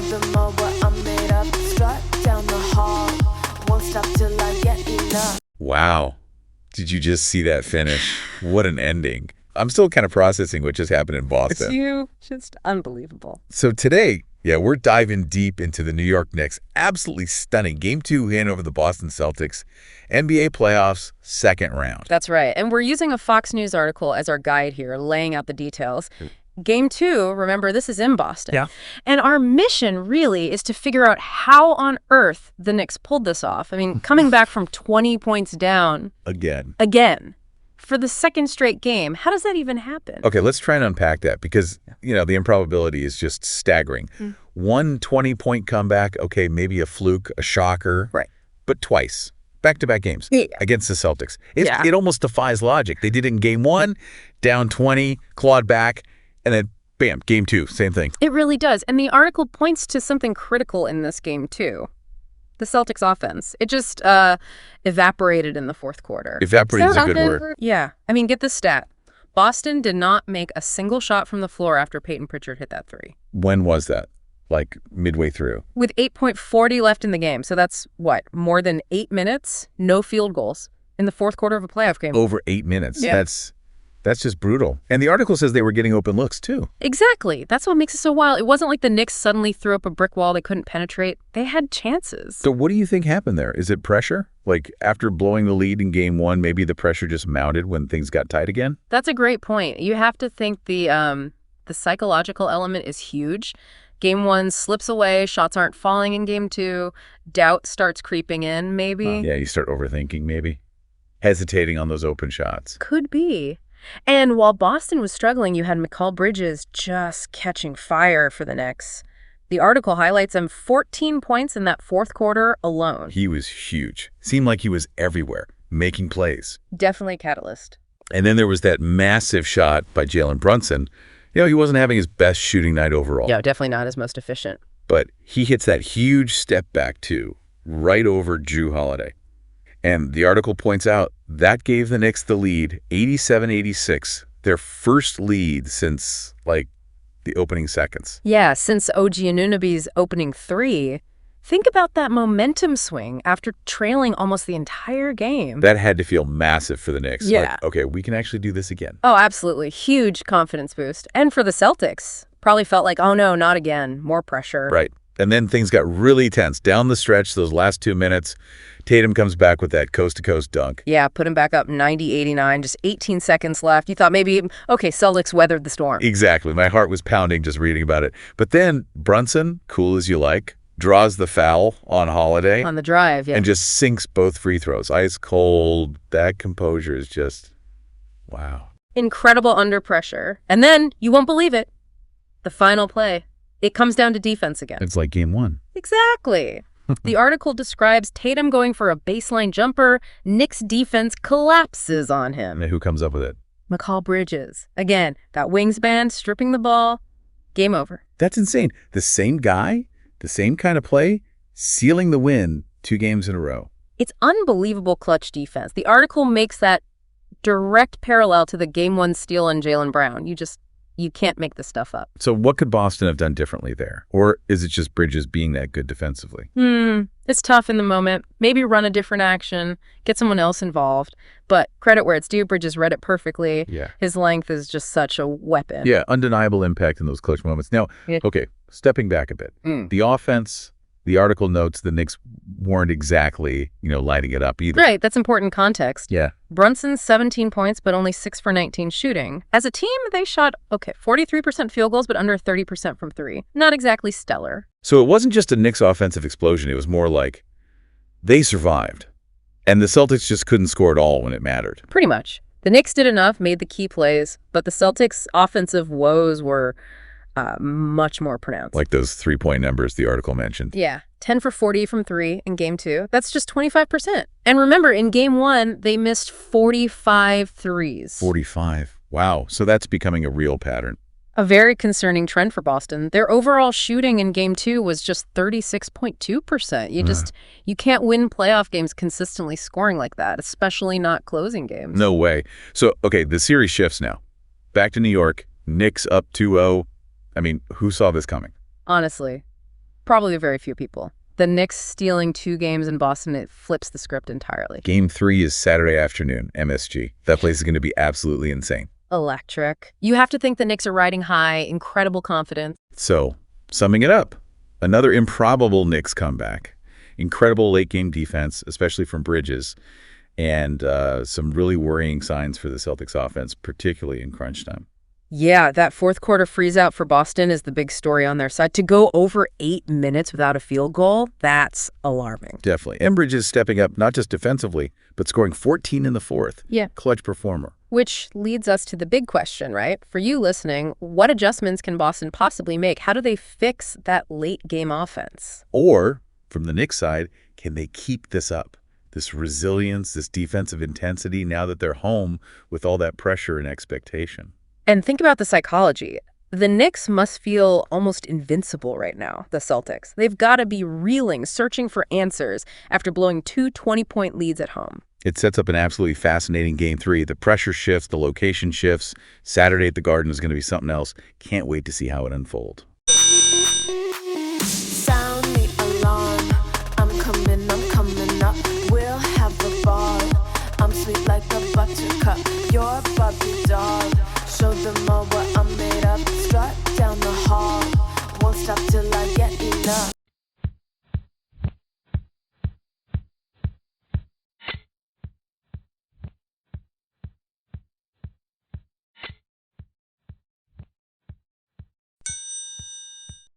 them all what I'm made up. Strut down the hall, won't stop till I get enough. Wow. Did you just see that finish? What an ending. I'm still kind of processing what just happened in Boston. It's just unbelievable. So today, we're diving deep into the New York Knicks. Absolutely stunning. Game 2 win over the Boston Celtics. NBA playoffs, second round. That's right. And we're using a Fox News article as our guide here, laying out the details. Game 2, remember, this is in Boston. Yeah. And our mission really is to figure out how on earth the Knicks pulled this off. I mean, coming back from 20 points down. Again. For the second straight game. How does that even happen? Okay, let's try and unpack that because, the improbability is just staggering. 1 20-point comeback, okay, maybe a fluke, a shocker. Right. But twice. Back-to-back games against the Celtics. It almost defies logic. They did it in game 1, down 20, clawed back, and then, bam, game 2, same thing. It really does. And the article points to something critical in this game, too. The Celtics offense. It just evaporated in the fourth quarter. Evaporated is a good word. Yeah. I mean, get this stat. Boston did not make a single shot from the floor after Peyton Pritchard hit that three. When was that? Like midway through? With 8.40 left in the game. So that's, more than 8 minutes? No field goals in the fourth quarter of a playoff game. Over 8 minutes. Yeah. That's just brutal. And the article says they were getting open looks, too. Exactly. That's what makes it so wild. It wasn't like the Knicks suddenly threw up a brick wall they couldn't penetrate. They had chances. So what do you think happened there? Is it pressure? Like after blowing the lead in game 1, maybe the pressure just mounted when things got tight again? That's a great point. You have to think the psychological element is huge. Game 1 slips away. Shots aren't falling in game 2. Doubt starts creeping in, maybe. Yeah, you start overthinking, maybe. Hesitating on those open shots. Could be. And while Boston was struggling, you had Mikal Bridges just catching fire for the Knicks. The article highlights him 14 points in that fourth quarter alone. He was huge. Seemed like he was everywhere, making plays. Definitely a catalyst. And then there was that massive shot by Jalen Brunson. He wasn't having his best shooting night overall. Yeah, definitely not his most efficient. But he hits that huge step back, too, right over Jrue Holiday. And the article points out that gave the Knicks the lead, 87-86, their first lead since, the opening seconds. Yeah, since OG Anunoby's opening three. Think about that momentum swing after trailing almost the entire game. That had to feel massive for the Knicks. Yeah. Okay, we can actually do this again. Oh, absolutely. Huge confidence boost. And for the Celtics, probably felt like, oh no, not again. More pressure. Right. And then things got really tense. Down the stretch, those last 2 minutes, Tatum comes back with that coast-to-coast dunk. Yeah, put him back up 90-89, just 18 seconds left. You thought maybe, okay, Celtics weathered the storm. Exactly. My heart was pounding just reading about it. But then Brunson, cool as you like, draws the foul on Holiday. On the drive, yeah. And just sinks both free throws. Ice cold. That composure is just, wow. Incredible under pressure. And then, you won't believe it, the final play. It comes down to defense again. It's like game 1. Exactly. The article describes Tatum going for a baseline jumper. Knicks defense collapses on him. And who comes up with it? Mikal Bridges. Again, that wingspan, stripping the ball. Game over. That's insane. The same guy, the same kind of play, sealing the win 2 games in a row. It's unbelievable clutch defense. The article makes that direct parallel to the Game 1 steal on Jalen Brown. You can't make this stuff up. So what could Boston have done differently there? Or is it just Bridges being that good defensively? It's tough in the moment. Maybe run a different action, get someone else involved. But credit where it's due, Bridges read it perfectly. Yeah. His length is just such a weapon. Yeah, undeniable impact in those clutch moments. Now, okay, stepping back a bit. The offense, the article notes the Knicks weren't exactly, lighting it up either. Right, that's important context. Yeah. Brunson's 17 points, but only 6 for 19 shooting. As a team, they shot, 43% field goals, but under 30% from three. Not exactly stellar. So it wasn't just a Knicks offensive explosion. It was more like they survived. And the Celtics just couldn't score at all when it mattered. Pretty much. The Knicks did enough, made the key plays, but the Celtics' offensive woes were much more pronounced. Like those 3-point numbers the article mentioned. Yeah. 10 for 40 from three in game 2. That's just 25%. And remember, in game 1, they missed 45 threes. 45. Wow. So that's becoming a real pattern. A very concerning trend for Boston. Their overall shooting in game 2 was just 36.2%. You can't win playoff games consistently scoring like that, especially not closing games. No way. So, okay, the series shifts now. Back to New York. Knicks up 2-0. I mean, who saw this coming? Honestly, Probably very few people. The Knicks stealing 2 games in Boston, it flips the script entirely. Game 3 is Saturday afternoon, MSG. That place is going to be absolutely insane. Electric. You have to think the Knicks are riding high, incredible confidence. So, summing it up, another improbable Knicks comeback. Incredible late-game defense, especially from Bridges, and some really worrying signs for the Celtics offense, particularly in crunch time. Yeah, that fourth quarter freeze-out for Boston is the big story on their side. To go over 8 minutes without a field goal, that's alarming. Definitely. And Bridges stepping up not just defensively, but scoring 14 in the fourth. Yeah. Clutch performer. Which leads us to the big question, right? For you listening, what adjustments can Boston possibly make? How do they fix that late-game offense? Or, from the Knicks side, can they keep this up? This resilience, this defensive intensity, now that they're home with all that pressure and expectation. And think about the psychology. The Knicks must feel almost invincible right now, the Celtics. They've got to be reeling, searching for answers after blowing 2 20-point leads at home. It sets up an absolutely fascinating Game 3. The pressure shifts, the location shifts. Saturday at the Garden is going to be something else. Can't wait to see how it unfolds. Sound the alarm. I'm coming up. We'll have a ball. I'm sweet like a buttercup. You're Bobby doll. Show them all what I'm made of. Strut down the hall. Won't stop till I get enough.